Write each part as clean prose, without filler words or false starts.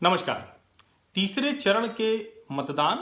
नमस्कार। तीसरे चरण के मतदान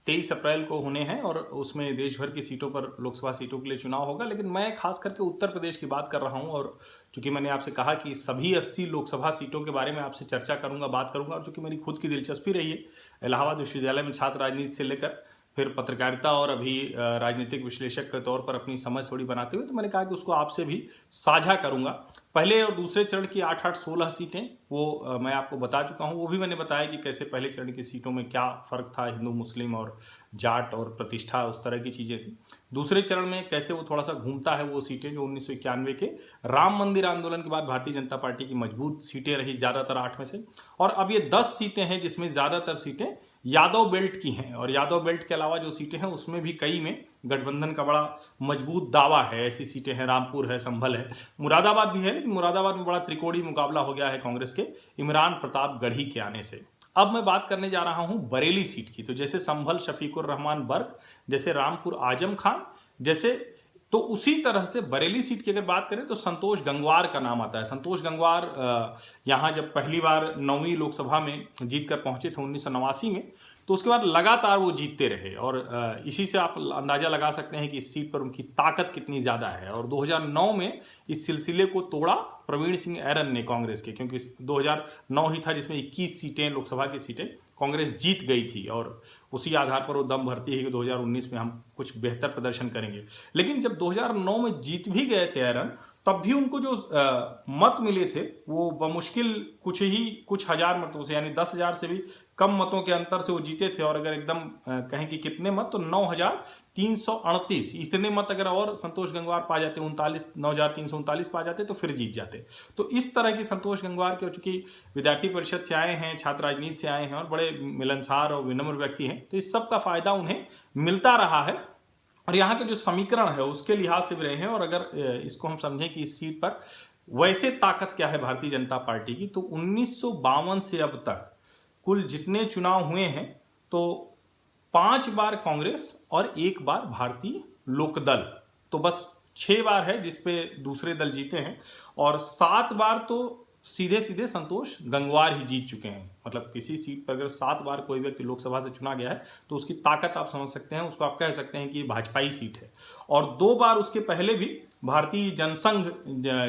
23 अप्रैल को होने हैं और उसमें देश भर की सीटों पर लोकसभा सीटों के लिए चुनाव होगा, लेकिन मैं खास करके उत्तर प्रदेश की बात कर रहा हूं। और चूंकि मैंने आपसे कहा कि सभी 80 लोकसभा सीटों के बारे में आपसे चर्चा करूंगा, बात करूंगा, और चूंकि मेरी खुद की दिलचस्पी रही है इलाहाबाद विश्वविद्यालय में छात्र राजनीति से लेकर फिर पत्रकारिता और अभी राजनीतिक विश्लेषक के तौर पर अपनी समझ थोड़ी बनाते हुए, तो मैंने कहा कि उसको आपसे भी साझा करूंगा। पहले और दूसरे चरण की 8-8, 16 सीटें वो मैं आपको बता चुका हूं। वो भी मैंने बताया कि कैसे पहले चरण की सीटों में क्या फर्क था, हिंदू मुस्लिम और जाट और प्रतिष्ठा, उस तरह की चीजें थी। दूसरे चरण में कैसे वो थोड़ा सा घूमता है, वो सीटें जो 1991 के राम मंदिर आंदोलन के बाद भारतीय जनता पार्टी की मजबूत सीटें रही ज्यादातर 8 में से। और अब ये 10 सीटें हैं जिसमें ज्यादातर सीटें यादव बेल्ट की हैं, और यादव बेल्ट के अलावा जो सीटें हैं उसमें भी कई में गठबंधन का बड़ा मजबूत दावा है। ऐसी सीटें हैं, रामपुर है, संभल है, मुरादाबाद भी है, लेकिन मुरादाबाद में बड़ा त्रिकोणीय मुकाबला हो गया है कांग्रेस के इमरान प्रताप गढ़ी के आने से। अब मैं बात करने जा रहा हूं बरेली सीट की। तो जैसे संभल शफीकुर रहमान बर्क, जैसे रामपुर आजम खान, जैसे तो उसी तरह से बरेली सीट की अगर बात करें तो संतोष गंगवार का नाम आता है। संतोष गंगवार यहाँ जब पहली बार 9वीं लोकसभा में जीत कर पहुंचे थे 1989 में, तो उसके बाद लगातार वो जीतते रहे। और इसी से आप अंदाजा लगा सकते हैं कि इस सीट पर उनकी ताकत कितनी ज़्यादा है। और 2009 में इस सिलसिले को तोड़ा प्रवीण सिंह ऐरन ने कांग्रेस के, क्योंकि 2009 ही था जिसमें 21 सीटें, लोकसभा की सीटें कांग्रेस जीत गई थी, और उसी आधार पर वो दम भरती है कि 2019 में हम कुछ बेहतर प्रदर्शन करेंगे। लेकिन जब 2009 में जीत भी गए थे ऐरन, तब भी उनको जो मत मिले थे वो बमुश्किल कुछ हजार मतों से, यानी 10,000 से भी कम मतों के अंतर से वो जीते थे। और अगर एकदम कहें कि कितने मत, तो 9,338 इतने मत अगर और संतोष गंगवार पा जाते, 9,339 पा जाते, तो फिर जीत जाते। तो इस तरह की संतोष गंगवार के, चूंकि विद्यार्थी परिषद से आए हैं, छात्र राजनीति से आए हैं और बड़े मिलनसार और विनम्र व्यक्ति हैं, तो इस सब का फायदा उन्हें मिलता रहा है। और यहाँ के जो समीकरण है उसके लिहाज से भी रहे हैं। और अगर इसको हम समझें कि इस सीट पर वैसे ताकत क्या है भारतीय जनता पार्टी की, तो 1952 से अब तक कुल जितने चुनाव हुए हैं, तो 5 बार कांग्रेस और 1 बार भारतीय लोकदल, तो बस 6 बार है जिसपे दूसरे दल जीते हैं। और 7 बार तो सीधे सीधे संतोष गंगवार ही जीत चुके हैं। मतलब किसी सीट पर अगर 7 बार कोई व्यक्ति लोकसभा से चुना गया है, तो उसकी ताकत आप समझ सकते हैं, उसको आप कह सकते हैं कि भाजपाई सीट है। और 2 बार उसके पहले भी भारतीय जनसंघ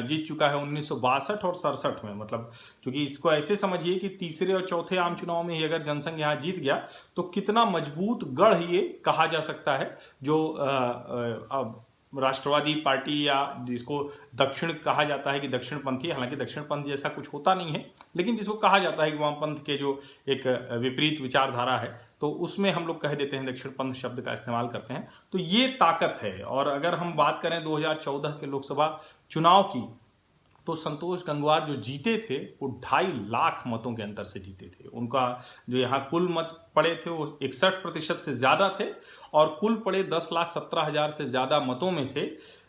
जीत चुका है, 1962 और 67 में। मतलब क्योंकि इसको ऐसे समझिए कि तीसरे और चौथे आम चुनाव में ही अगर जनसंघ यहाँ जीत गया, तो कितना मजबूत गढ़ ये कहा जा सकता है, जो राष्ट्रवादी पार्टी, या जिसको दक्षिण कहा जाता है कि दक्षिणपंथी, हालांकि दक्षिणपंथ जैसा कुछ होता नहीं है, लेकिन जिसको कहा जाता है कि वामपंथ के जो एक विपरीत विचारधारा है, तो उसमें हम लोग कह देते हैं, दक्षिणपंथ शब्द का इस्तेमाल करते हैं। तो ये ताकत है। और अगर हम बात करें 2014 के लोकसभा चुनाव की, तो संतोष गंगवार जो जीते थे वो 2.5 लाख मतों के अंतर से जीते थे। उनका जो यहाँ कुल मत पड़े थे वो 61% से ज़्यादा थे, और कुल पड़े 10,17,000 से ज़्यादा मतों में से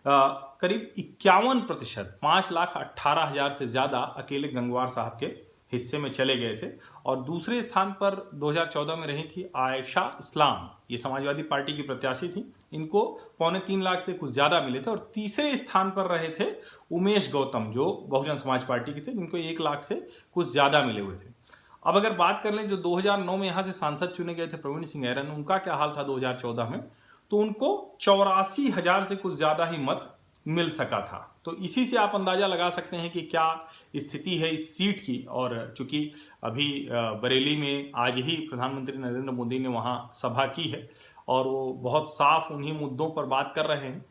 करीब 51%, 5,18,000 से ज़्यादा अकेले गंगवार साहब के हिस्से में चले गए थे। और दूसरे स्थान पर 2014 में रही थी आयशा इस्लाम, ये समाजवादी पार्टी की प्रत्याशी थी, इनको 2.25 लाख से कुछ ज़्यादा मिले थे। और तीसरे स्थान पर रहे थे उमेश गौतम, जो बहुजन समाज पार्टी के थे, जिनको 1 लाख से कुछ ज़्यादा मिले हुए थे। अब अगर बात कर लें जो 2009 में यहाँ से सांसद चुने गए थे प्रवीण सिंह ऐरन, उनका क्या हाल था 2014 में, तो उनको 84,000 से कुछ ज़्यादा ही मत मिल सका था। तो इसी से आप अंदाजा लगा सकते हैं कि क्या स्थिति है इस सीट की। और चूंकि अभी बरेली में आज ही प्रधानमंत्री नरेंद्र मोदी ने वहाँ सभा की है, और वो बहुत साफ उन्हीं मुद्दों पर बात कर रहे हैं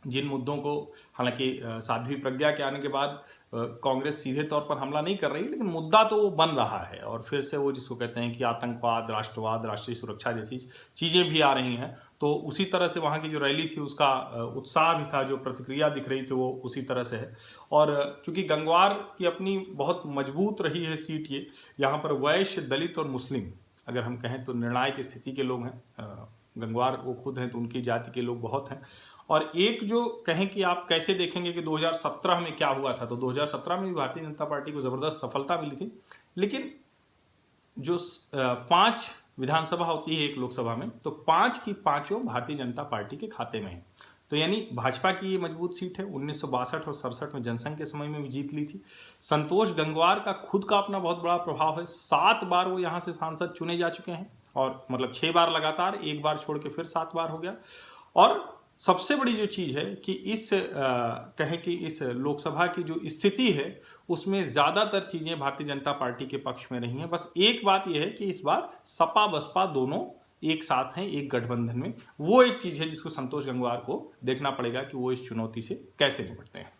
जिन मुद्दों को, हालांकि साध्वी प्रज्ञा के आने के बाद कांग्रेस सीधे तौर पर हमला नहीं कर रही, लेकिन मुद्दा तो वो बन रहा है। और फिर से वो जिसको कहते हैं कि आतंकवाद, राष्ट्रवाद, राष्ट्रीय सुरक्षा जैसी चीज़ें भी आ रही हैं। तो उसी तरह से वहाँ की जो रैली थी उसका उत्साह भी था, जो प्रतिक्रिया दिख रही थी वो उसी तरह से है। और चूंकि गंगवार की अपनी बहुत मजबूत रही है सीट, ये यहाँ पर वैश्य, दलित और मुस्लिम अगर हम कहें तो निर्णायक स्थिति के लोग हैं। गंगवार वो खुद हैं तो उनकी जाति के लोग बहुत हैं। और एक जो कहें कि आप कैसे देखेंगे कि 2017 में क्या हुआ था, तो 2017 में भी भारतीय जनता पार्टी को ज़बरदस्त सफलता मिली थी। लेकिन जो 5 विधानसभा होती है एक लोकसभा में, तो 5 की 5 भारतीय जनता पार्टी के खाते में है। तो यानी भाजपा की ये मजबूत सीट है। 1962 और 67 में जनसंघ के समय में भी जीत ली थी। संतोष गंगवार का खुद का अपना बहुत बड़ा प्रभाव है। 7 बार वो यहाँ से सांसद चुने जा चुके हैं, और मतलब 6 बार लगातार, एक बार छोड़ के फिर 7 बार हो गया। और सबसे बड़ी जो चीज़ है कि कहें कि इस लोकसभा की जो स्थिति है उसमें ज़्यादातर चीज़ें भारतीय जनता पार्टी के पक्ष में रही हैं। बस एक बात यह है कि इस बार सपा बसपा दोनों एक साथ हैं, एक गठबंधन में। वो एक चीज़ है जिसको संतोष गंगवार को देखना पड़ेगा कि वो इस चुनौती से कैसे निपटते हैं।